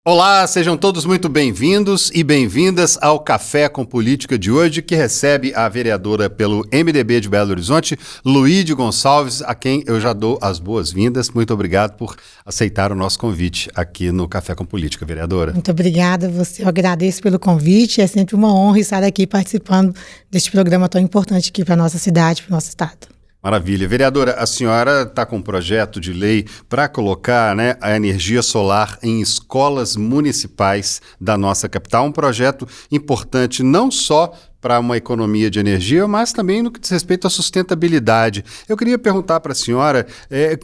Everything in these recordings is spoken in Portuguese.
Olá, sejam todos muito bem-vindos e bem-vindas ao Café com Política de hoje, que recebe a vereadora pelo MDB de Belo Horizonte, Luíde Gonçalves, a quem eu já dou as boas-vindas. Muito obrigado por aceitar o nosso convite aqui no Café com Política, vereadora. Muito obrigada, eu agradeço pelo convite, é sempre uma honra estar aqui participando deste programa tão importante aqui para a nossa cidade, para o nosso estado. Maravilha. Vereadora, a senhora está com um projeto de lei para colocar, a energia solar em escolas municipais da nossa capital. Um projeto importante não só para uma economia de energia, mas também no que diz respeito à sustentabilidade. Eu queria perguntar para a senhora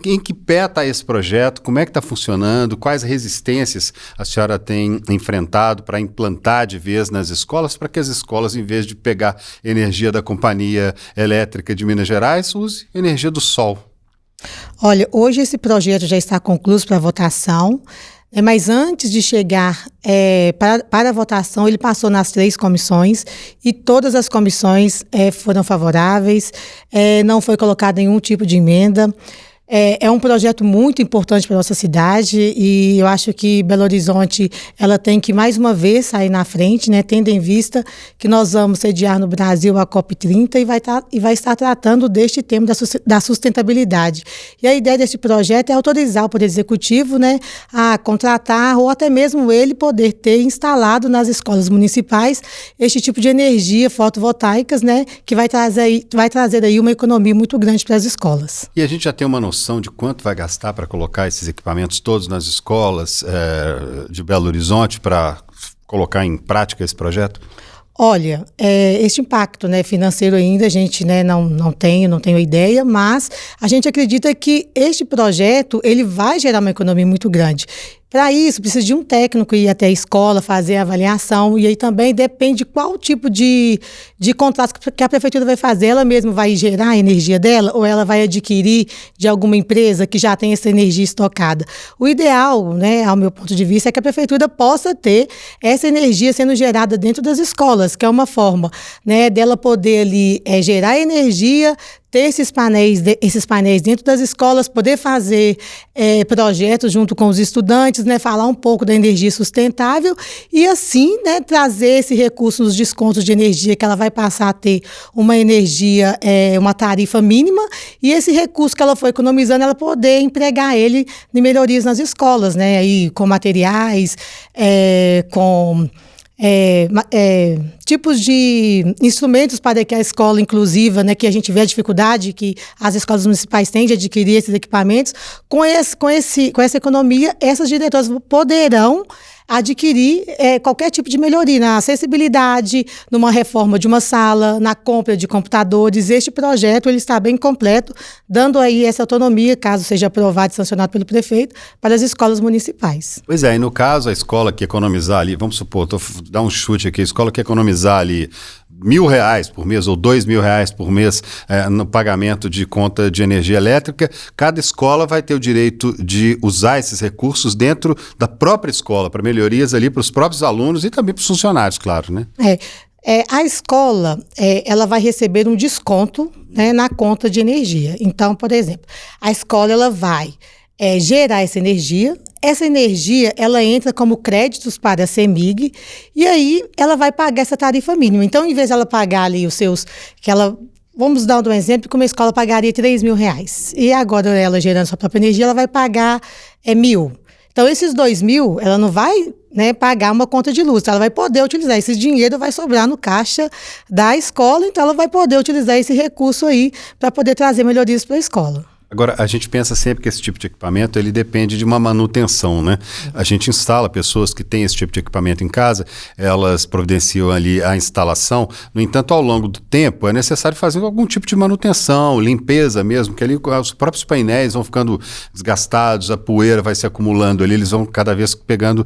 em que pé está esse projeto, como é que está funcionando, quais resistências a senhora tem enfrentado para implantar de vez nas escolas, para que as escolas, em vez de pegar energia da Companhia Elétrica de Minas Gerais, use energia do sol. Olha, hoje esse projeto já está concluído para votação. Mas antes de chegar para a votação, ele passou nas 3 comissões e todas as comissões foram favoráveis, não foi colocado nenhum tipo de emenda. É um projeto muito importante para a nossa cidade e eu acho que Belo Horizonte ela tem que mais uma vez sair na frente, tendo em vista que nós vamos sediar no Brasil a COP30 e vai estar tratando deste tema da sustentabilidade. E a ideia desse projeto é autorizar o Poder Executivo a contratar ou até mesmo ele poder ter instalado nas escolas municipais este tipo de energia fotovoltaicas, que vai trazer aí uma economia muito grande para as escolas. E a gente já tem uma noção de quanto vai gastar para colocar esses equipamentos todos nas escolas de Belo Horizonte para colocar em prática esse projeto? Olha, este impacto financeiro ainda a gente não tenho ideia, mas a gente acredita que este projeto ele vai gerar uma economia muito grande. Para isso, precisa de um técnico ir até a escola, fazer a avaliação, e aí também depende qual tipo de contrato que a prefeitura vai fazer. Ela mesma vai gerar a energia dela ou ela vai adquirir de alguma empresa que já tem essa energia estocada. O ideal, ao meu ponto de vista, é que a prefeitura possa ter essa energia sendo gerada dentro das escolas, que é uma forma dela poder ali gerar energia, ter esses painéis dentro das escolas, poder fazer projetos junto com os estudantes, falar um pouco da energia sustentável e assim trazer esse recurso nos descontos de energia que ela vai passar a ter uma energia, uma tarifa mínima e esse recurso que ela for economizando, ela poder empregar ele em melhorias nas escolas, aí com materiais, com tipos de instrumentos para que a escola inclusiva, que a gente vê a dificuldade que as escolas municipais têm de adquirir esses equipamentos, com essa economia, essas diretoras poderão adquirir qualquer tipo de melhoria na acessibilidade, numa reforma de uma sala, na compra de computadores. Este projeto ele está bem completo, dando aí essa autonomia, caso seja aprovado e sancionado pelo prefeito, para as escolas municipais. Pois é, e no caso a escola que economizar ali, vamos supor, dar um chute aqui, a escola que economizar ali R$1.000 por mês ou R$2.000 por mês no pagamento de conta de energia elétrica, cada escola vai ter o direito de usar esses recursos dentro da própria escola, para melhorias ali para os próprios alunos e também para os funcionários, claro, né? A escola, ela vai receber um desconto na conta de energia. Então, por exemplo, a escola ela vai gerar essa energia, ela entra como créditos para a CEMIG e aí ela vai pagar essa tarifa mínima. Então, em vez de ela pagar ali vamos dar um exemplo, que uma escola pagaria R$3.000 e agora ela gerando sua própria energia, ela vai pagar R$1.000. Então, esses R$2.000, ela não vai pagar uma conta de luz, ela vai poder utilizar esse dinheiro, vai sobrar no caixa da escola, então ela vai poder utilizar esse recurso aí para poder trazer melhorias para a escola. Agora, a gente pensa sempre que esse tipo de equipamento, ele depende de uma manutenção, A gente instala pessoas que têm esse tipo de equipamento em casa, elas providenciam ali a instalação, no entanto, ao longo do tempo, é necessário fazer algum tipo de manutenção, limpeza mesmo, que ali os próprios painéis vão ficando desgastados, a poeira vai se acumulando ali, eles vão cada vez pegando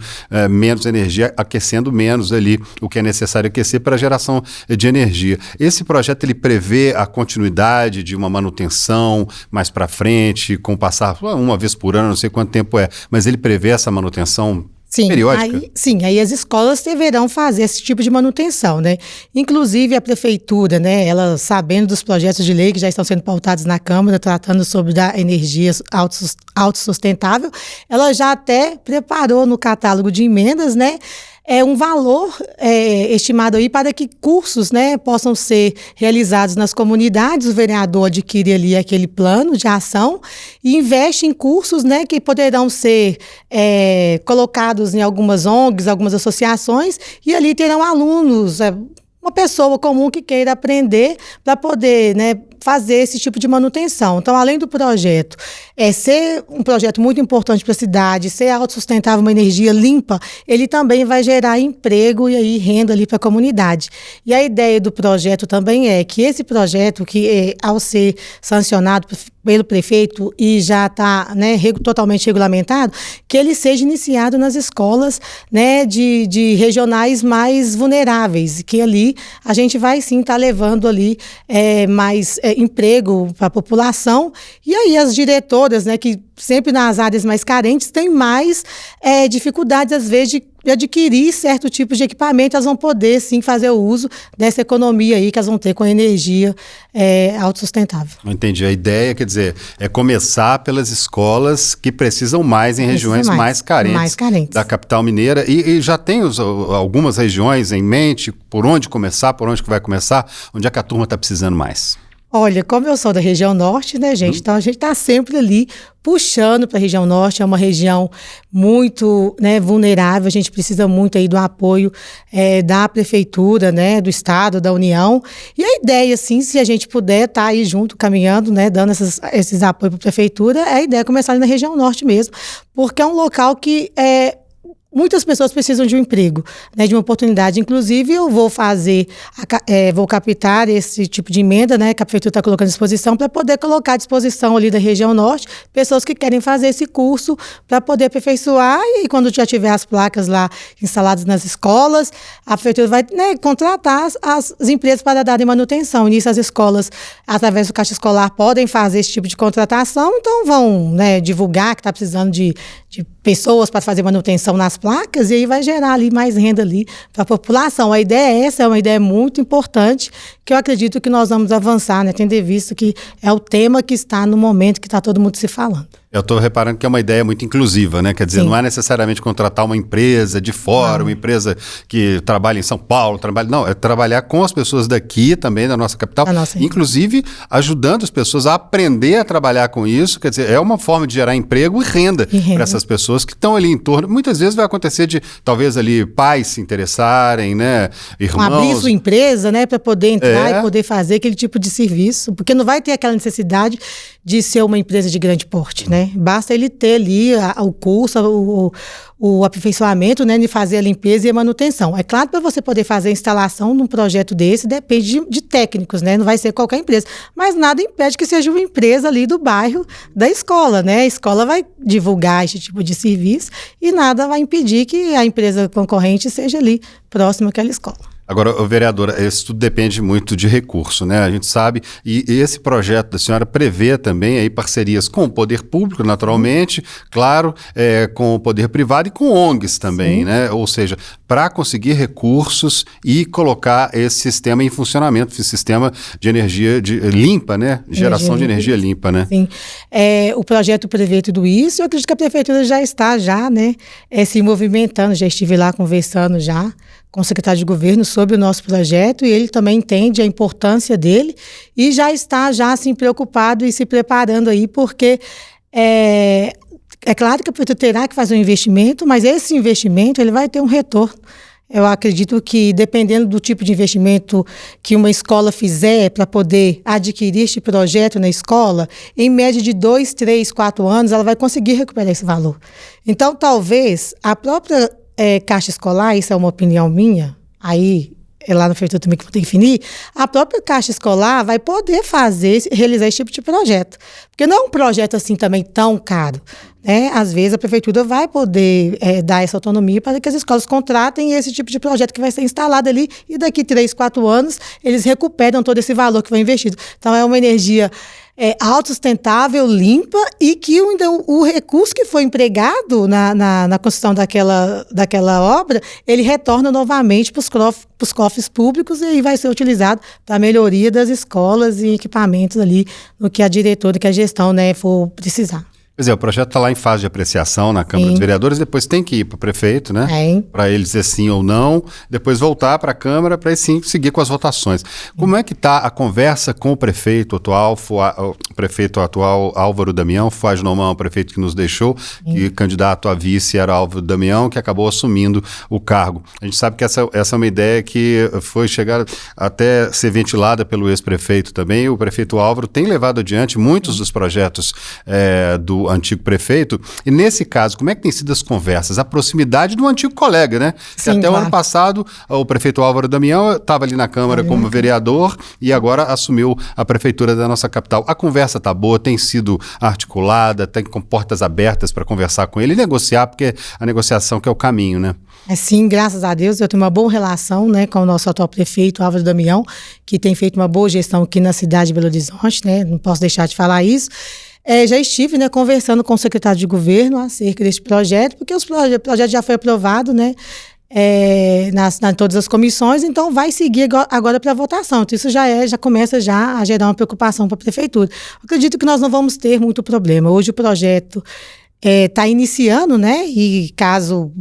menos energia, aquecendo menos ali o que é necessário aquecer para a geração de energia. Esse projeto, ele prevê a continuidade de uma manutenção mais para frente, com passar uma vez por ano, não sei quanto tempo mas ele prevê essa manutenção Sim, periódica? Aí as escolas deverão fazer esse tipo de manutenção, né? Inclusive a prefeitura, né, ela sabendo dos projetos de lei que já estão sendo pautados na Câmara, tratando sobre a energia autossustentável, ela já até preparou no catálogo de emendas, né, um valor estimado aí para que cursos, né, possam ser realizados nas comunidades. O vereador adquire ali aquele plano de ação e investe em cursos, né, que poderão ser colocados em algumas ONGs, algumas associações, e ali terão alunos, uma pessoa comum que queira aprender para poder, né, fazer esse tipo de manutenção. Então, além do projeto ser um projeto muito importante para a cidade, ser autossustentável, uma energia limpa, ele também vai gerar emprego e aí renda ali para a comunidade. E a ideia do projeto também é que esse projeto, que ao ser sancionado pelo prefeito e já está, né, totalmente regulamentado, que ele seja iniciado nas escolas, né, de regionais mais vulneráveis, que ali a gente vai sim estar levando ali mais emprego para a população. E aí as diretoras, né, que sempre nas áreas mais carentes têm mais dificuldades, às vezes, de adquirir certo tipo de equipamento. Elas vão poder, sim, fazer o uso dessa economia aí que elas vão ter com energia autossustentável. Entendi. A ideia, quer dizer, é começar pelas escolas que precisam mais em regiões mais carentes da capital mineira. E já tem algumas regiões em mente por onde começar, por onde que vai começar, onde é que a turma está precisando mais? Olha, como eu sou da região norte, né, gente? Então a gente está sempre ali puxando para a região norte. É uma região muito, né, vulnerável. A gente precisa muito aí do apoio da prefeitura, né, do estado, da União. E a ideia, assim, se a gente puder estar aí junto, caminhando, né, dando esses apoios para a prefeitura, a ideia é começar ali na região norte mesmo, porque é um local que muitas pessoas precisam de um emprego, né, de uma oportunidade. Inclusive, eu vou vou captar esse tipo de emenda, né, que a prefeitura está colocando à disposição, para poder colocar à disposição ali da região norte, pessoas que querem fazer esse curso para poder aperfeiçoar. E quando já tiver as placas lá instaladas nas escolas, a prefeitura vai, né, contratar as empresas para darem manutenção. E nisso as escolas, através do Caixa Escolar, podem fazer esse tipo de contratação. Então vão, né, divulgar que está precisando de pessoas para fazer manutenção nas placas, e aí vai gerar ali mais renda ali para a população. A ideia é uma ideia muito importante, que eu acredito que nós vamos avançar, né, tendo em vista que é o tema que está no momento que está todo mundo se falando. Eu estou reparando que é uma ideia muito inclusiva, né? Quer dizer, sim, não é necessariamente contratar uma empresa de fora, uma empresa que trabalha em São Paulo, não, é trabalhar com as pessoas daqui também, da nossa capital, inclusive ajudando as pessoas a aprender a trabalhar com isso. Quer dizer, é uma forma de gerar emprego e renda para essas pessoas que estão ali em torno. Muitas vezes vai acontecer de, talvez ali, pais se interessarem, né? Irmãos. Abrir sua empresa, né? Para poder entrar e poder fazer aquele tipo de serviço, porque não vai ter aquela necessidade de ser uma empresa de grande porte, né? Basta ele ter ali o curso, o aperfeiçoamento, né, de fazer a limpeza e a manutenção. É claro, para você poder fazer a instalação de um projeto desse, depende de técnicos, né? Não vai ser qualquer empresa. Mas nada impede que seja uma empresa ali do bairro da escola, né? A escola vai divulgar esse tipo de serviço e nada vai impedir que a empresa concorrente seja ali próxima àquela escola. Agora, vereadora, isso tudo depende muito de recurso, né? A gente sabe, e esse projeto da senhora prevê também aí parcerias com o poder público, naturalmente, claro, com o poder privado e com ONGs também, sim, né? Ou seja, para conseguir recursos e colocar esse sistema em funcionamento, esse sistema de energia limpa, né? Geração de energia limpa, né? Sim. O projeto prevê tudo isso. Eu acredito que a prefeitura já está, né, se movimentando. Já estive lá conversando já com o secretário de governo sobre o nosso projeto, e ele também entende a importância dele e já está assim, preocupado e se preparando aí, porque é claro que a prefeitura terá que fazer um investimento, mas esse investimento ele vai ter um retorno. Eu acredito que, dependendo do tipo de investimento que uma escola fizer para poder adquirir este projeto na escola, em média de 2, 3, 4 anos, ela vai conseguir recuperar esse valor. Então, talvez, a própria Caixa Escolar, isso é uma opinião minha, aí lá no prefeitura também que vou ter que definir, a própria Caixa Escolar vai poder realizar esse tipo de projeto. Porque não é um projeto assim também tão caro, né? Às vezes a prefeitura vai poder dar essa autonomia para que as escolas contratem esse tipo de projeto que vai ser instalado ali, e daqui 3, 4 anos eles recuperam todo esse valor que foi investido. Então é uma energia autossustentável, limpa e que o recurso que foi empregado na construção daquela obra, ele retorna novamente para os cofres públicos e aí vai ser utilizado para a melhoria das escolas e equipamentos ali, no que a diretora, que a gestão, né, for precisar. Pois é, o projeto está lá em fase de apreciação na Câmara dos Vereadores, depois tem que ir para o prefeito, né? Para ele dizer sim ou não, depois voltar para a Câmara para sim seguir com as votações. Como é que está a conversa com o prefeito atual, Álvaro Damião, Fuad Noman, o prefeito que nos deixou, que candidato a vice era Álvaro Damião, que acabou assumindo o cargo. A gente sabe que essa é uma ideia que foi chegar até ser ventilada pelo ex-prefeito também. O prefeito Álvaro tem levado adiante muitos dos projetos do antigo prefeito, e nesse caso, como é que tem sido as conversas? A proximidade do antigo colega, né? Sim, que até claro. o ano passado, o prefeito Álvaro Damião estava ali na Câmara como vereador e agora assumiu a prefeitura da nossa capital. A conversa está boa, tem sido articulada, tem com portas abertas para conversar com ele e negociar, porque a negociação que é o caminho, né? Sim, graças a Deus, eu tenho uma boa relação, né, com o nosso atual prefeito, Álvaro Damião, que tem feito uma boa gestão aqui na cidade de Belo Horizonte, né? Não posso deixar de falar isso. Já estive, né, conversando com o secretário de governo acerca deste projeto, porque o projeto já foi aprovado, né, em todas as comissões, então vai seguir agora para a votação. Então isso já começa já a gerar uma preocupação para a prefeitura. Eu acredito que nós não vamos ter muito problema. Hoje o projeto está iniciando, né, e caso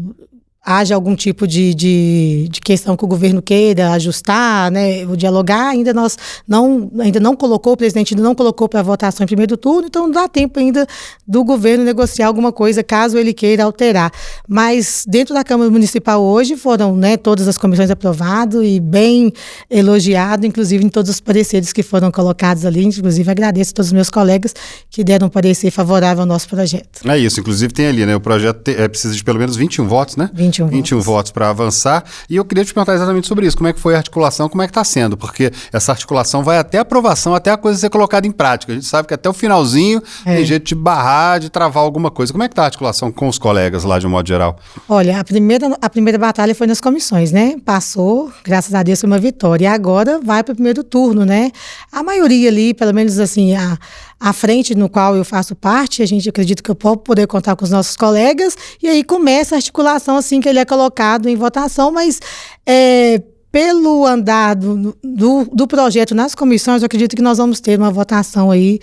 haja algum tipo de questão que o governo queira ajustar, né, ou dialogar, ainda não colocou, o presidente ainda não colocou para votação em primeiro turno, então não dá tempo ainda do governo negociar alguma coisa, caso ele queira alterar. Mas dentro da Câmara Municipal hoje foram, né, todas as comissões aprovadas e bem elogiado, inclusive em todos os pareceres que foram colocados ali, inclusive agradeço a todos os meus colegas que deram um parecer favorável ao nosso projeto. É isso, inclusive tem ali, né, o projeto precisa de pelo menos 21 votos, né? 21 votos para avançar. E eu queria te perguntar exatamente sobre isso. Como é que foi a articulação? Como é que está sendo? Porque essa articulação vai até a aprovação, até a coisa ser colocada em prática. A gente sabe que até o finalzinho tem jeito de barrar, de travar alguma coisa. Como é que está a articulação com os colegas lá, de um modo geral? Olha, a primeira batalha foi nas comissões, né? Passou, graças a Deus, foi uma vitória. E agora vai para o primeiro turno, né? A maioria ali, pelo menos assim, a frente no qual eu faço parte, a gente acredita que eu posso poder contar com os nossos colegas, e aí começa a articulação assim que ele é colocado em votação, mas pelo andar do projeto nas comissões, eu acredito que nós vamos ter uma votação aí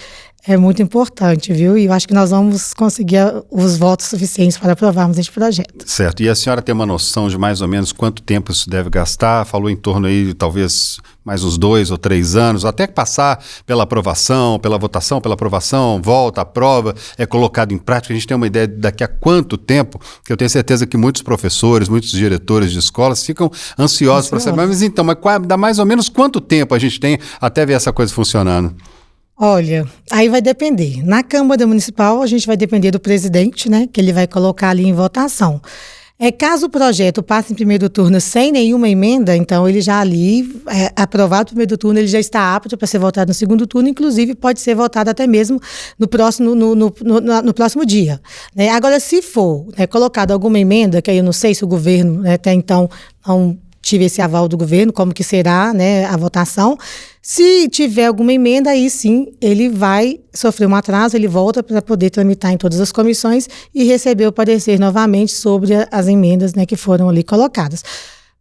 muito importante, viu? E eu acho que nós vamos conseguir os votos suficientes para aprovarmos este projeto. Certo. E a senhora tem uma noção de mais ou menos quanto tempo isso deve gastar? Falou em torno aí, talvez, mais uns 2 ou 3 anos, até passar pela aprovação, pela votação, pela aprovação, volta, aprova, é colocado em prática. A gente tem uma ideia de daqui a quanto tempo, que eu tenho certeza que muitos professores, muitos diretores de escolas ficam ansiosos para saber. Mas então, dá mais ou menos quanto tempo a gente tem até ver essa coisa funcionando? Olha, aí vai depender. Na Câmara Municipal, a gente vai depender do presidente, né, que ele vai colocar ali em votação. Caso o projeto passe em primeiro turno sem nenhuma emenda, então ele já ali, aprovado no primeiro turno, ele já está apto para ser votado no segundo turno, inclusive pode ser votado até mesmo no próximo dia. Né? Agora, se for colocado alguma emenda, que aí eu não sei se o governo até então não tive esse aval do governo, como que será, né, a votação. Se tiver alguma emenda, aí sim, ele vai sofrer um atraso, ele volta para poder tramitar em todas as comissões e receber o parecer novamente sobre as emendas, né, que foram ali colocadas.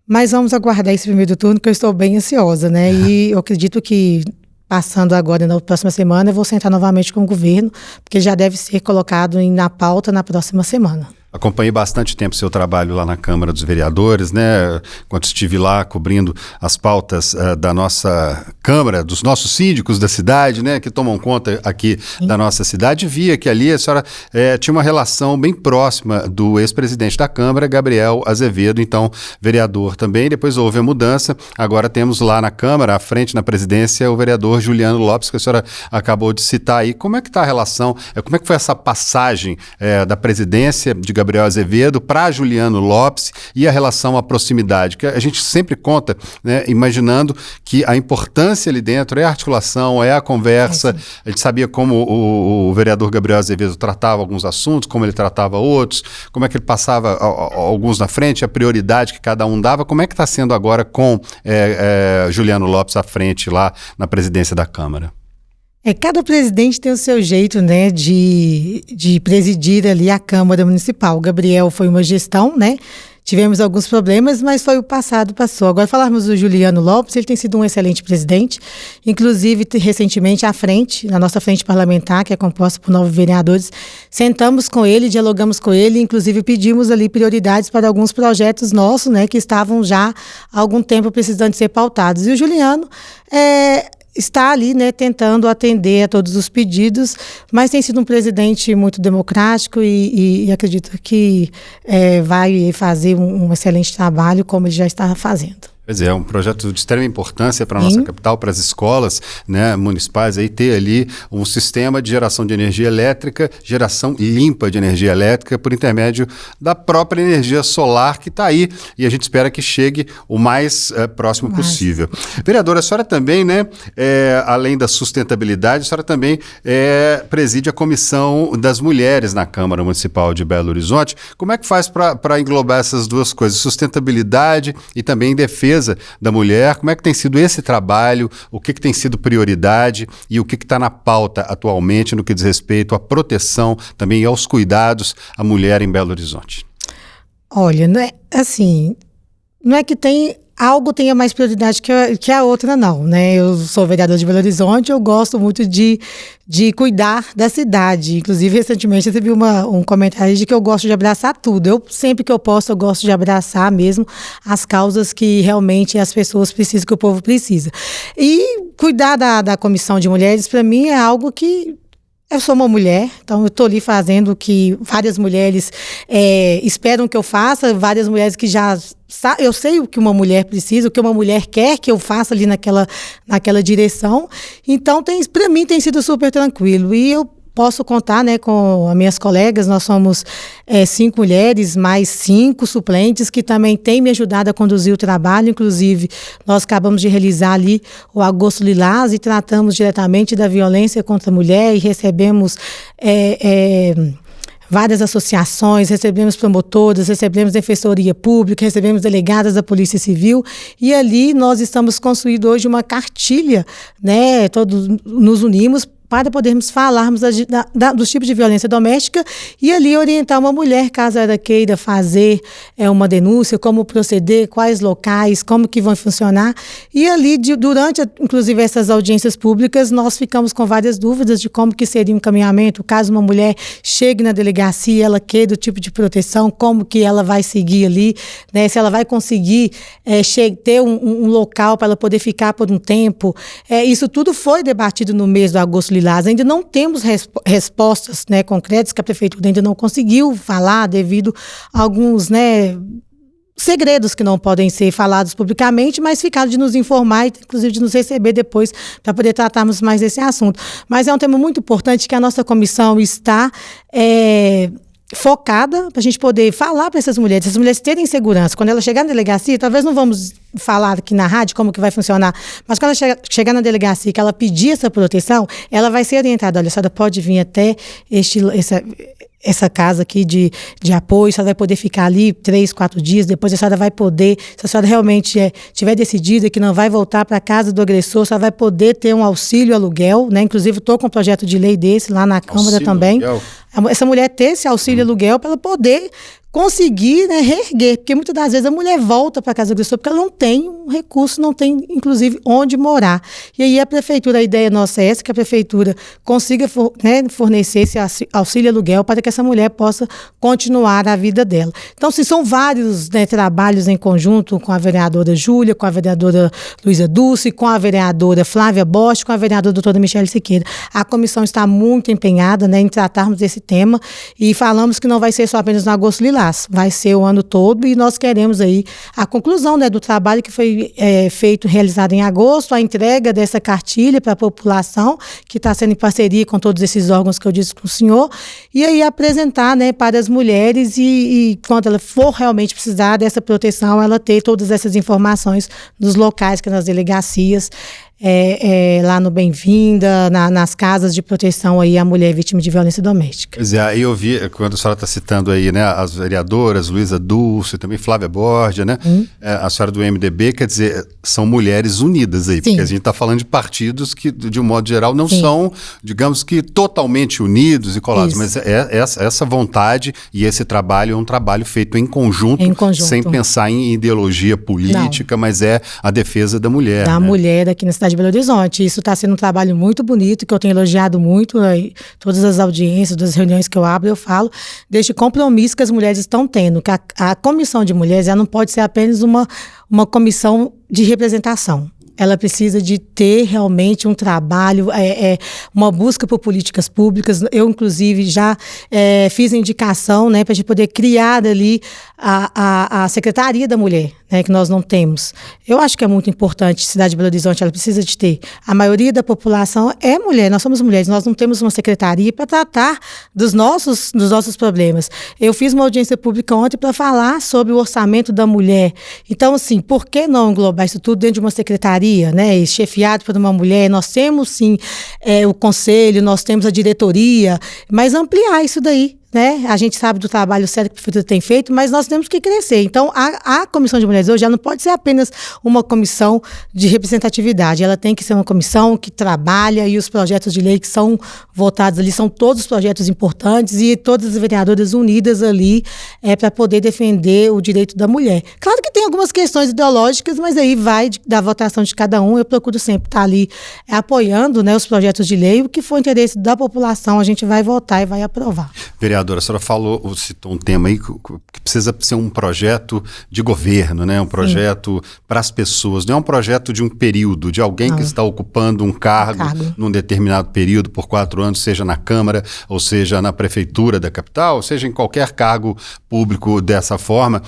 Mas vamos aguardar esse primeiro turno, que eu estou bem ansiosa, né, e eu acredito que passando agora na próxima semana, eu vou sentar novamente com o governo, porque já deve ser colocado na pauta na próxima semana. Acompanhei bastante tempo seu trabalho lá na Câmara dos Vereadores, né? Quando estive lá cobrindo as pautas da nossa Câmara, dos nossos síndicos da cidade, né? Que tomam conta aqui da nossa cidade, via que ali a senhora tinha uma relação bem próxima do ex-presidente da Câmara, Gabriel Azevedo, então vereador também. Depois houve a mudança, agora temos lá na Câmara, à frente na presidência, o vereador Juliano Lopes, que a senhora acabou de citar aí. Como é que está a relação, como é que foi essa passagem da presidência de Gabriel Azevedo para Juliano Lopes e a relação à proximidade, que a gente sempre conta, né, imaginando que a importância ali dentro é a articulação, é a conversa. A gente sabia como o vereador Gabriel Azevedo tratava alguns assuntos, como ele tratava outros, como é que ele passava alguns na frente, a prioridade que cada um dava. Como é que está sendo agora com Juliano Lopes à frente lá na presidência da Câmara? Cada presidente tem o seu jeito, né, de presidir ali a Câmara Municipal. O Gabriel foi uma gestão, né? Tivemos alguns problemas, mas foi o passado, passou. Agora, falarmos do Juliano Lopes, ele tem sido um excelente presidente, inclusive, recentemente, na nossa frente parlamentar, que é composta por 9 vereadores, sentamos com ele, dialogamos com ele, inclusive pedimos ali prioridades para alguns projetos nossos, né, que estavam já há algum tempo precisando ser pautados. E o Juliano está ali, né, tentando atender a todos os pedidos, mas tem sido um presidente muito democrático e acredito que vai fazer um excelente trabalho, como ele já está fazendo. Pois é um projeto de extrema importância para a nossa capital, para as escolas, né, municipais, aí ter ali um sistema de geração de energia elétrica, geração limpa de energia elétrica por intermédio da própria energia solar que está aí e a gente espera que chegue o mais próximo possível. Vereadora, a senhora também, né, além da sustentabilidade, a senhora também preside a Comissão das Mulheres na Câmara Municipal de Belo Horizonte. Como é que faz para englobar essas duas coisas, sustentabilidade e também defesa da mulher? Como é que tem sido esse trabalho? O que tem sido prioridade e o que está na pauta atualmente no que diz respeito à proteção também e aos cuidados à mulher em Belo Horizonte? Olha, não é assim, não é que algo tenha mais prioridade que a outra, não, né? Eu sou vereadora de Belo Horizonte, eu gosto muito de cuidar da cidade. Inclusive, recentemente, eu recebi um comentário de que eu gosto de abraçar tudo. Sempre que eu posso, eu gosto de abraçar mesmo as causas que realmente as pessoas precisam, que o povo precisa. E cuidar da Comissão de Mulheres, para mim, é algo que... Eu sou uma mulher, então eu estou ali fazendo o que várias mulheres esperam que eu faça, várias mulheres que já... Eu sei o que uma mulher precisa, o que uma mulher quer que eu faça ali naquela direção. Então, para mim, tem sido super tranquilo. E eu posso contar, né, com as minhas colegas, nós somos 5 mulheres, mais 5 suplentes, que também têm me ajudado a conduzir o trabalho. Inclusive, nós acabamos de realizar ali o Agosto Lilás e tratamos diretamente da violência contra a mulher e recebemos... várias associações, recebemos promotoras, recebemos defensoria pública, recebemos delegadas da Polícia Civil e ali nós estamos construindo hoje uma cartilha, né? Todos nos unimos para podermos falarmos dos tipos de violência doméstica e ali orientar uma mulher, caso ela queira fazer uma denúncia, como proceder, quais locais, como que vão funcionar. E ali, durante, inclusive, essas audiências públicas, nós ficamos com várias dúvidas de como que seria o encaminhamento, caso uma mulher chegue na delegacia, ela queira o tipo de proteção, como que ela vai seguir ali, né? Se ela vai conseguir ter um local para ela poder ficar por um tempo. Isso tudo foi debatido no mês do Agosto Lilás. Ainda não temos respostas, né, concretas, que a prefeitura ainda não conseguiu falar devido a alguns, né, segredos que não podem ser falados publicamente, mas ficaram de nos informar e inclusive de nos receber depois para poder tratarmos mais desse assunto. Mas é um tema muito importante que a nossa comissão está focada para a gente poder falar para essas mulheres terem segurança. Quando ela chegar na delegacia, talvez não vamos falar aqui na rádio como que vai funcionar, mas quando ela chegar na delegacia, que ela pedir essa proteção, ela vai ser orientada, olha, a senhora pode vir até essa casa aqui de apoio, a senhora vai poder ficar ali 3, 4 dias, depois a senhora vai poder, se a senhora realmente tiver decidida que não vai voltar para a casa do agressor, a senhora vai poder ter um auxílio aluguel, né? Inclusive estou com um projeto de lei desse lá na Câmara auxílio também. Aluguel. Essa mulher ter esse auxílio aluguel para ela poder conseguir, né, reerguer, porque muitas das vezes a mulher volta para a casa do agressor porque ela não tem um recurso, não tem, inclusive, onde morar. E aí a prefeitura, a ideia nossa é essa, que a prefeitura consiga fornecer esse auxílio aluguel para que essa mulher possa continuar a vida dela. Então, assim, são vários, né, trabalhos em conjunto com a vereadora Júlia, com a vereadora Luísa Dulce, com a vereadora Flávia Bosch, com a vereadora doutora Michele Siqueira. A comissão está muito empenhada, né, em tratarmos desse tema e falamos que não vai ser só apenas no Agosto Lilás, vai ser o ano todo e nós queremos aí a conclusão, né, do trabalho que foi realizado em agosto, a entrega dessa cartilha para a população, que está sendo em parceria com todos esses órgãos que eu disse com o senhor, e aí apresentar, né, para as mulheres e quando ela for realmente precisar dessa proteção, ela ter todas essas informações nos locais, que nas delegacias, lá no Bem-vinda, nas casas de proteção aí à mulher vítima de violência doméstica. Pois é, aí eu vi, quando a senhora está citando aí, né, as vereadoras, Luísa Dulce, também Flávia Borgia, né, a senhora do MDB, quer dizer, são mulheres unidas aí, Sim. porque a gente está falando de partidos que, de um modo geral, não Sim. são, digamos que, totalmente unidos e colados, Isso. mas essa vontade e esse trabalho é um trabalho feito em conjunto, sem pensar em ideologia política, mas é a defesa da mulher. Da mulher aqui na cidade de Belo Horizonte. Isso está sendo um trabalho muito bonito, que eu tenho elogiado muito, todas as audiências, das reuniões que eu abro, eu falo, deste compromisso que as mulheres estão tendo, que a comissão de mulheres ela não pode ser apenas uma comissão de representação. Ela precisa de ter realmente um trabalho, uma busca por políticas públicas. Eu, inclusive, já fiz indicação, né, para a gente poder criar ali a Secretaria da Mulher, né, que nós não temos. Eu acho que é muito importante, a cidade de Belo Horizonte, ela precisa de ter. A maioria da população é mulher, nós somos mulheres, nós não temos uma secretaria para tratar dos nossos problemas. Eu fiz uma audiência pública ontem para falar sobre o orçamento da mulher. Então, assim, por que não englobar isso tudo dentro de uma secretaria, né, chefiado por uma mulher? Nós temos, sim, o conselho, nós temos a diretoria, mas ampliar isso daí. Né? A gente sabe do trabalho sério que a prefeitura tem feito, mas nós temos que crescer. Então, a Comissão de Mulheres hoje já não pode ser apenas uma comissão de representatividade. Ela tem que ser uma comissão que trabalha e os projetos de lei que são votados ali são todos projetos importantes e todas as vereadoras unidas ali para poder defender o direito da mulher. Claro que tem algumas questões ideológicas, mas aí vai da votação de cada um. Eu procuro sempre estar ali apoiando, né, os projetos de lei. O que for interesse da população, a gente vai votar e vai aprovar. Vereadora, a senhora citou um tema aí que precisa ser um projeto de governo, né? Um projeto para as pessoas, não é um projeto de um período, de alguém que está ocupando um cargo num determinado período por 4 anos, seja na Câmara, ou seja na Prefeitura da capital, ou seja em qualquer cargo público dessa forma.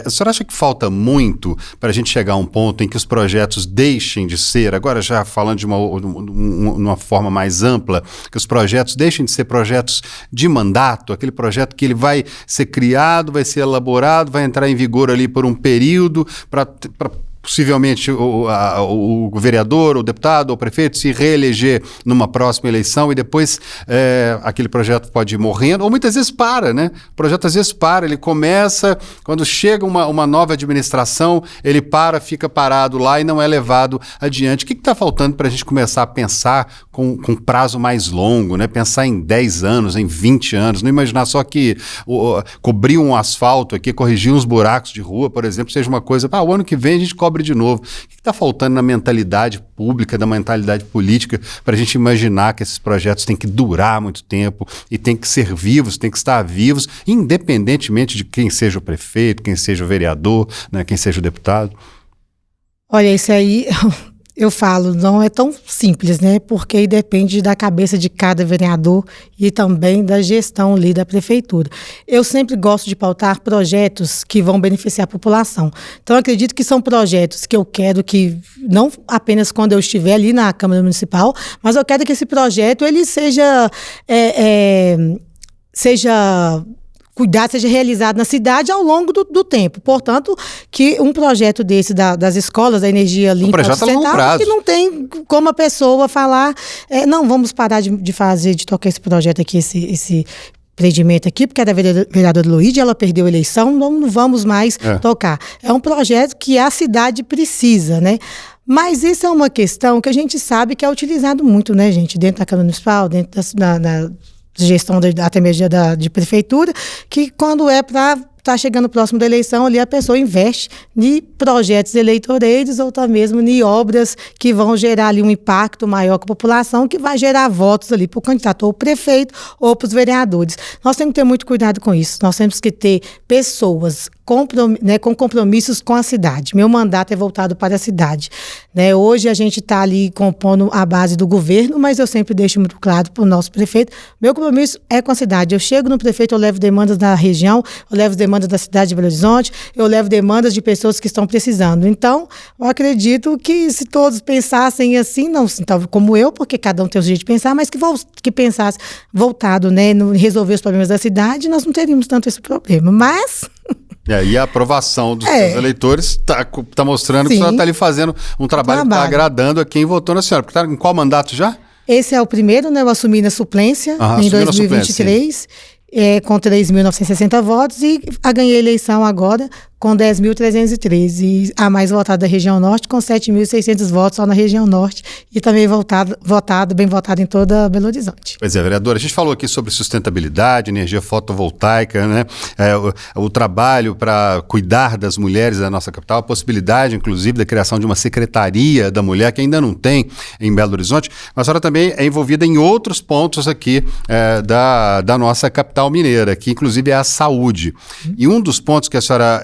A senhora acha que falta muito para a gente chegar a um ponto em que os projetos deixem de ser, agora já falando de uma forma mais ampla, que os projetos deixem de ser projetos de mandato, aquele projeto que ele vai ser criado, vai ser elaborado, vai entrar em vigor ali por um período para possivelmente o vereador, o deputado, o prefeito se reeleger numa próxima eleição e depois aquele projeto pode ir morrendo, ou muitas vezes para, né? O projeto às vezes para, ele começa, quando chega uma nova administração, ele fica parado lá e não é levado adiante. O que está faltando para a gente começar a pensar com prazo mais longo, né? Pensar em 10 anos, em 20 anos, não imaginar só que cobrir um asfalto aqui, corrigir uns buracos de rua, por exemplo, seja uma coisa, o ano que vem a gente cobre de novo. O que está faltando na mentalidade pública, da mentalidade política, para a gente imaginar que esses projetos têm que durar muito tempo e têm que ser vivos, têm que estar vivos, independentemente de quem seja o prefeito, quem seja o vereador, né, quem seja o deputado? Olha, isso aí... Eu falo, não é tão simples, né? Porque depende da cabeça de cada vereador e também da gestão ali da prefeitura. Eu sempre gosto de pautar projetos que vão beneficiar a população. Então, eu acredito que são projetos que eu quero que, não apenas quando eu estiver ali na Câmara Municipal, mas eu quero que esse projeto ele seja realizado na cidade ao longo do tempo. Portanto, que um projeto desse das escolas da energia limpa sustentável, que não tem como a pessoa falar, não, vamos parar de tocar esse projeto aqui, esse empreendimento aqui, porque era a vereadora Luíde, ela perdeu a eleição, não vamos mais tocar. É um projeto que a cidade precisa, né? Mas isso é uma questão que a gente sabe que é utilizado muito, né, gente? Dentro da Câmara Municipal, dentro da gestão até mesmo de prefeitura, que quando é para estar chegando próximo da eleição, ali a pessoa investe em projetos eleitoreiros ou até mesmo em obras que vão gerar ali um impacto maior com a população, que vai gerar votos ali para o candidato ou prefeito ou para os vereadores. Nós temos que ter muito cuidado com isso. Nós temos que ter pessoas com compromissos com a cidade. Meu mandato é voltado para a cidade, né? Hoje a gente está ali compondo a base do governo, mas eu sempre deixo muito claro para o nosso prefeito, meu compromisso é com a cidade. Eu chego no prefeito, eu levo demandas da região, eu levo demandas da cidade de Belo Horizonte, eu levo demandas de pessoas que estão precisando. Então, eu acredito que se todos pensassem assim, não como eu, porque cada um tem o jeito de pensar, mas que pensasse voltado, né, no resolver os problemas da cidade, nós não teríamos tanto esse problema. Mas E a aprovação dos seus eleitores está mostrando que a senhora está ali fazendo um trabalho que está agradando a quem votou na senhora. Porque está em qual mandato já? Esse é o primeiro, né? Eu assumi na suplência em 2023, com 3.960 votos e ganhei a eleição agora com 10.313. E a mais votada da região norte, com 7.600 votos só na região norte. E também bem votado em toda Belo Horizonte. Pois é, vereadora, a gente falou aqui sobre sustentabilidade, energia fotovoltaica, né? O trabalho para cuidar das mulheres da nossa capital, a possibilidade, inclusive, da criação de uma secretaria da mulher, que ainda não tem em Belo Horizonte, mas a senhora também é envolvida em outros pontos aqui da nossa capital mineira, que inclusive é a saúde. E um dos pontos que a senhora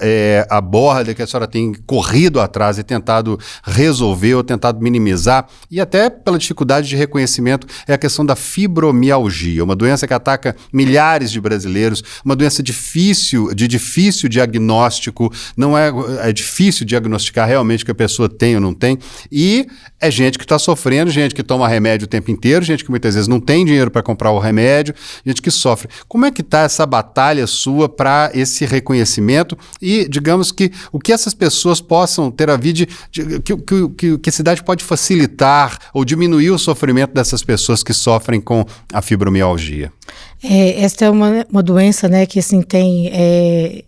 aborda, que a senhora tem corrido atrás e tentado resolver ou tentado minimizar, e até pela dificuldade de reconhecimento, é a questão da fibromialgia, uma doença que ataca milhares de brasileiros, uma doença de difícil diagnóstico, é difícil diagnosticar realmente que a pessoa tem ou não tem, e é gente que está sofrendo, gente que toma remédio o tempo inteiro, gente que muitas vezes não tem dinheiro para comprar o remédio, gente que sofre. Como é que está essa batalha sua para esse reconhecimento e, digamos que, o que essas pessoas possam ter a vida, que a cidade pode facilitar ou diminuir o sofrimento dessas pessoas que sofrem com a fibromialgia? Esta é uma doença, né, que assim, tem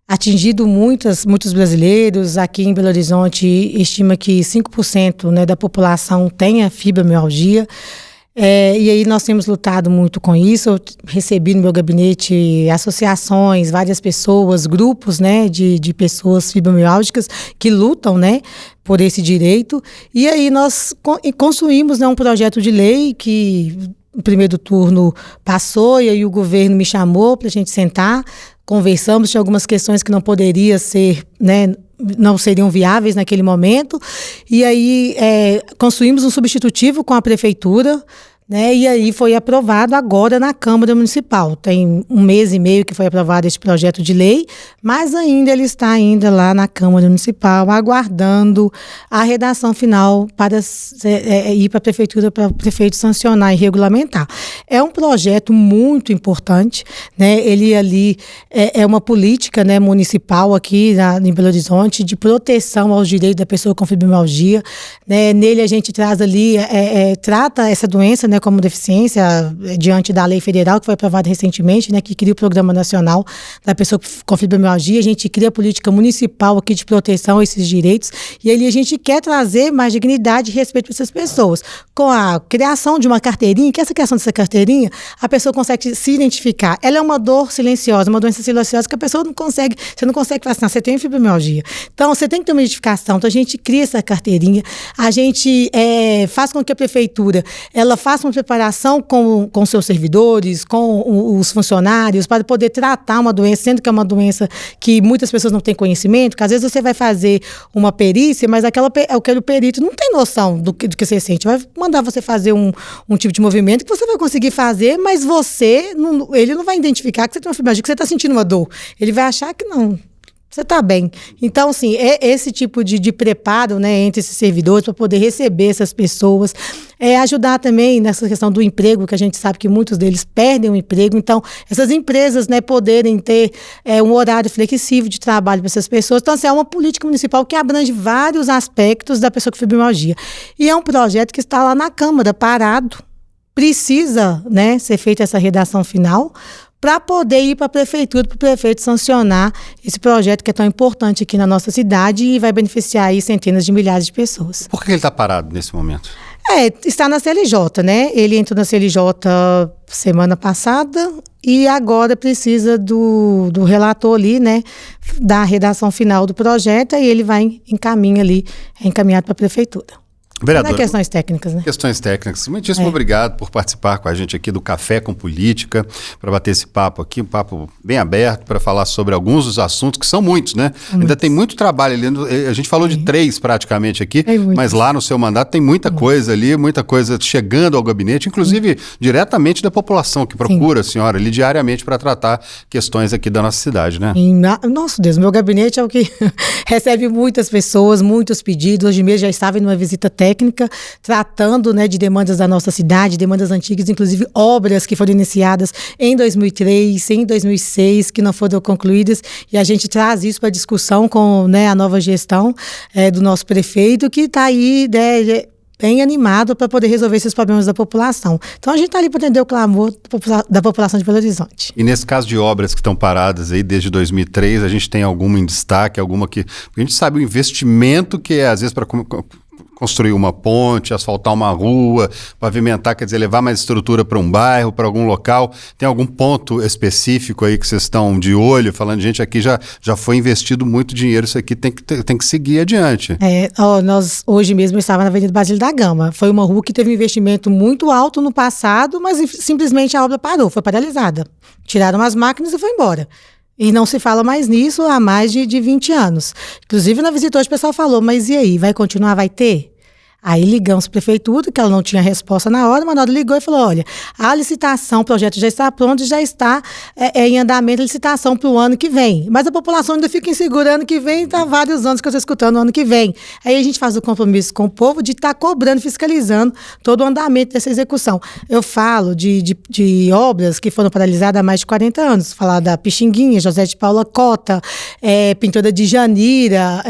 atingido muitos brasileiros. Aqui em Belo Horizonte, estima que 5%, né, da população tem a fibromialgia. E aí nós temos lutado muito com isso. Eu recebi no meu gabinete associações, várias pessoas, grupos, né, de pessoas fibromialgicas que lutam, né, por esse direito. E aí nós construímos, né, um projeto de lei que no primeiro turno passou, e aí o governo me chamou para a gente sentar, conversamos, tinha algumas questões que não poderiam ser, né, não seriam viáveis naquele momento, e aí construímos um substitutivo com a prefeitura, né, e aí foi aprovado agora na Câmara Municipal. Tem 1 mês e meio que foi aprovado esse projeto de lei, mas ainda ele está lá na Câmara Municipal, aguardando a redação final para ir para a prefeitura, para o prefeito sancionar e regulamentar. É um projeto muito importante, né? Ele ali é uma política, né, municipal aqui em Belo Horizonte de proteção aos direitos da pessoa com fibromialgia, né? Nele a gente traz ali, trata essa doença, né, como deficiência, diante da lei federal que foi aprovada recentemente, né, que cria o Programa Nacional da Pessoa com Fibromialgia. A gente cria a política municipal aqui de proteção a esses direitos, e ali a gente quer trazer mais dignidade e respeito para essas pessoas. Com a criação de uma carteirinha, que essa criação dessa carteirinha, a pessoa consegue se identificar. Ela é uma dor silenciosa, uma doença silenciosa que a pessoa você não consegue falar assim, não, você tem fibromialgia. Então, você tem que ter uma identificação. Então, a gente cria essa carteirinha, a gente faz com que a prefeitura, ela faça uma preparação com seus servidores, com os funcionários, para poder tratar uma doença, sendo que é uma doença que muitas pessoas não têm conhecimento, que às vezes você vai fazer uma perícia, mas aquele perito não tem noção do que você sente. Vai mandar você fazer um tipo de movimento que você vai conseguir fazer, mas ele não vai identificar que você tem uma fibromialgia, que você está sentindo uma dor. Ele vai achar que não. Você está bem. Então, assim, é esse tipo de preparo, né, entre esses servidores para poder receber essas pessoas. Ajudar também nessa questão do emprego, que a gente sabe que muitos deles perdem o emprego. Então, essas empresas, né, poderem ter um horário flexível de trabalho para essas pessoas. Então, assim, é uma política municipal que abrange vários aspectos da pessoa com fibromialgia. E é um projeto que está lá na Câmara, parado. Precisa, né, ser feita essa redação final para poder ir para a prefeitura, para o prefeito sancionar esse projeto que é tão importante aqui na nossa cidade e vai beneficiar aí centenas de milhares de pessoas. Por que ele está parado nesse momento? Está na CLJ, né? Ele entrou na CLJ semana passada e agora precisa do relator ali, né, da redação final do projeto, e ele vai encaminhado para a prefeitura. Vereadora, questões técnicas, né? Questões técnicas. Muitíssimo obrigado por participar com a gente aqui do Café com Política, para bater esse papo aqui, um papo bem aberto, para falar sobre alguns dos assuntos, que são muitos, né? Ainda tem muito trabalho ali. A gente falou de 3 praticamente aqui, mas lá no seu mandato tem muita coisa ali, muita coisa chegando ao gabinete, inclusive diretamente da população que procura a senhora ali diariamente para tratar questões aqui da nossa cidade, né? Nossa Deus, meu gabinete é o que recebe muitas pessoas, muitos pedidos. Hoje mesmo já estava em uma visita técnica técnica, tratando, né, de demandas da nossa cidade, demandas antigas, inclusive obras que foram iniciadas em 2003, em 2006, que não foram concluídas, e a gente traz isso para discussão com, né, a nova gestão do nosso prefeito, que está aí, né, bem animado para poder resolver esses problemas da população. Então, a gente está ali para atender o clamor da população de Belo Horizonte. E nesse caso de obras que estão paradas aí desde 2003, a gente tem alguma em destaque, alguma que... Porque a gente sabe o investimento que é, às vezes, para construir uma ponte, asfaltar uma rua, pavimentar, quer dizer, levar mais estrutura para um bairro, para algum local. Tem algum ponto específico aí que vocês estão de olho, falando, gente, aqui já foi investido muito dinheiro, isso aqui tem que seguir adiante. Nós, hoje mesmo, estávamos na Avenida Basílio da Gama. Foi uma rua que teve um investimento muito alto no passado, mas simplesmente a obra parou, foi paralisada. Tiraram as máquinas e foi embora. E não se fala mais nisso há mais de 20 anos. Inclusive, na visita hoje, o pessoal falou, mas e aí, vai continuar, vai ter? Aí ligamos para a prefeitura, que ela não tinha resposta na hora, mas na hora ligou e falou, olha, a licitação, o projeto já está pronto, já está em andamento a licitação para o ano que vem. Mas a população ainda fica insegura, ano que vem, está há vários anos que eu estou escutando o ano que vem. Aí a gente faz o compromisso com o povo de estar cobrando, fiscalizando todo o andamento dessa execução. Eu falo de obras que foram paralisadas há mais de 40 anos. Falar da Pixinguinha, José de Paula Cota, Pintora de Janira,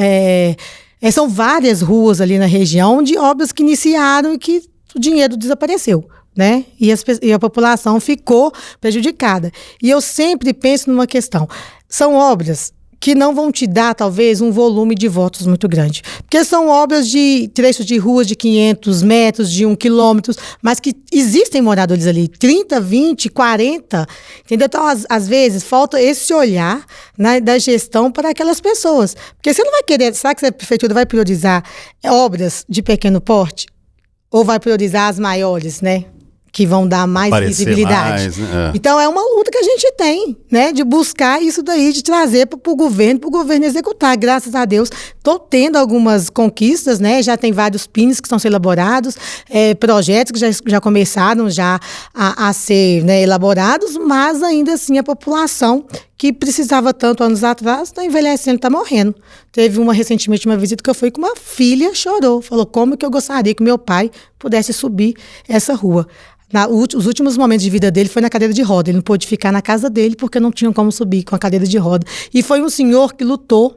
são várias ruas ali na região de obras que iniciaram e que o dinheiro desapareceu, né? E a população ficou prejudicada. E eu sempre penso numa questão. São obras que não vão te dar, talvez, um volume de votos muito grande. Porque são obras de trechos de ruas de 500 metros, de 1 quilômetro, mas que existem moradores ali, 30, 20, 40, entendeu? Então, às vezes, falta esse olhar, né, da gestão para aquelas pessoas. Porque você não vai querer, será que a prefeitura vai priorizar obras de pequeno porte? Ou vai priorizar as maiores, né? Que vão dar mais visibilidade. Mais, né? Então, é uma luta que a gente tem, né? De buscar isso daí, de trazer para o governo executar. Graças a Deus, estou tendo algumas conquistas, né? Já tem vários PINs que estão sendo elaborados, projetos que já começaram já a ser, né, elaborados, mas ainda assim a população que precisava tanto anos atrás, está envelhecendo, está morrendo. Teve recentemente uma visita que eu fui com uma filha, chorou, falou como que eu gostaria que meu pai pudesse subir essa rua. Os últimos momentos de vida dele foi na cadeira de roda, ele não pôde ficar na casa dele porque não tinham como subir com a cadeira de roda. E foi um senhor que lutou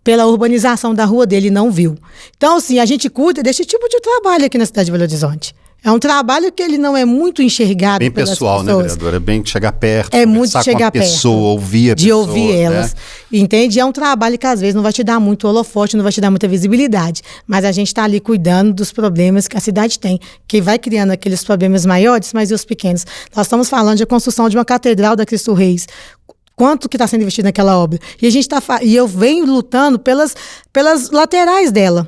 pela urbanização da rua dele e não viu. Então, assim, a gente cuida desse tipo de trabalho aqui na cidade de Belo Horizonte. É um trabalho que ele não é muito enxergado bem pelas pessoal, pessoas. Né, vereadora? É bem chegar perto, é muito chegar com a pessoa, perto, ouvir a pessoa. De ouvir elas, né? Entende? É um trabalho que às vezes não vai te dar muito holofote, não vai te dar muita visibilidade, mas a gente está ali cuidando dos problemas que a cidade tem, que vai criando aqueles problemas maiores, mas e os pequenos? Nós estamos falando de construção de uma catedral da Cristo Reis. Quanto que está sendo investido naquela obra? E eu venho lutando pelas laterais dela.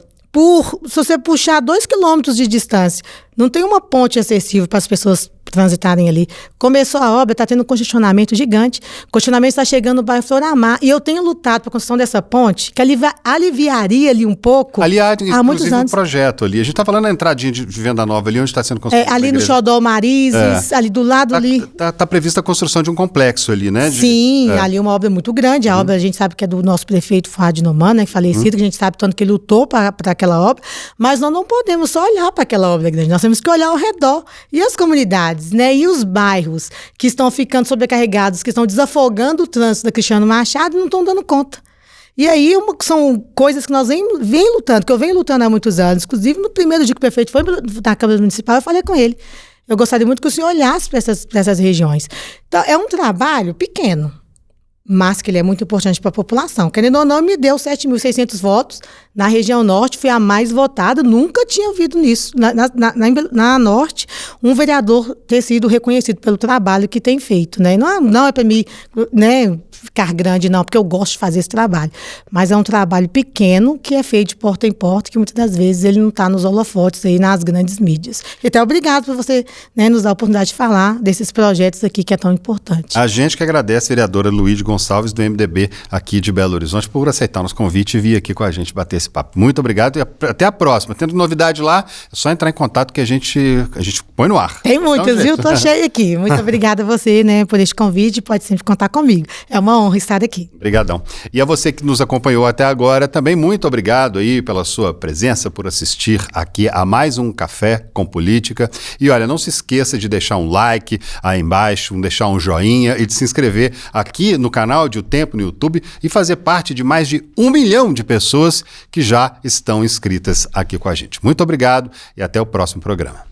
Se você puxar 2 quilômetros de distância, não tem uma ponte acessível para as pessoas transitarem ali. Começou a obra, está tendo um congestionamento gigante. O congestionamento está chegando no bairro Floramar. E eu tenho lutado para a construção dessa ponte, que aliviaria ali um pouco. Aliás, inclusive um projeto ali. A gente está falando da entradinha de Venda Nova ali, onde está sendo construído. Ali no Xodó Marizes, ali do lado ali. Está prevista a construção de um complexo ali, né? Sim, ali uma obra muito grande. A obra a gente sabe que é do nosso prefeito Fuad Noman, né, falecido, que a gente sabe tanto que ele lutou para aquela obra. Mas nós não podemos só olhar para aquela obra grande. Nós temos que olhar ao redor. E as comunidades, né? E os bairros que estão ficando sobrecarregados, que estão desafogando o trânsito da Cristiano Machado e não estão dando conta. E aí são coisas que nós vem lutando, que eu venho lutando há muitos anos. Inclusive, no primeiro dia que o prefeito foi na Câmara Municipal, eu falei com ele. Eu gostaria muito que o senhor olhasse para essas regiões. Então, é um trabalho pequeno, mas que ele é muito importante para a população. Querendo ou não, me deu 7.600 votos. Na região norte, fui a mais votada. Nunca tinha ouvido nisso. Na norte, um vereador ter sido reconhecido pelo trabalho que tem feito, né? Não é para mim, né, ficar grande, não, porque eu gosto de fazer esse trabalho. Mas é um trabalho pequeno, que é feito de porta em porta, que muitas das vezes ele não está nos holofotes aí, nas grandes mídias. Então, obrigado por você, né, nos dar a oportunidade de falar desses projetos aqui que é tão importante. A gente que agradece a vereadora Luíde Gonçalves, do MDB aqui de Belo Horizonte, por aceitar nosso convite e vir aqui com a gente bater esse papo. Muito obrigado e até a próxima. Tendo novidade lá, é só entrar em contato que a gente põe no ar. Tem muitas, viu? Tô cheia aqui. Muito obrigada a você, né, por este convite. Pode sempre contar comigo. É uma uma honra estar aqui. Obrigadão. E a você que nos acompanhou até agora, também muito obrigado aí pela sua presença, por assistir aqui a mais um Café com Política. E olha, não se esqueça de deixar um like aí embaixo, deixar um joinha e de se inscrever aqui no canal de O Tempo no YouTube e fazer parte de mais de 1 milhão de pessoas que já estão inscritas aqui com a gente. Muito obrigado e até o próximo programa.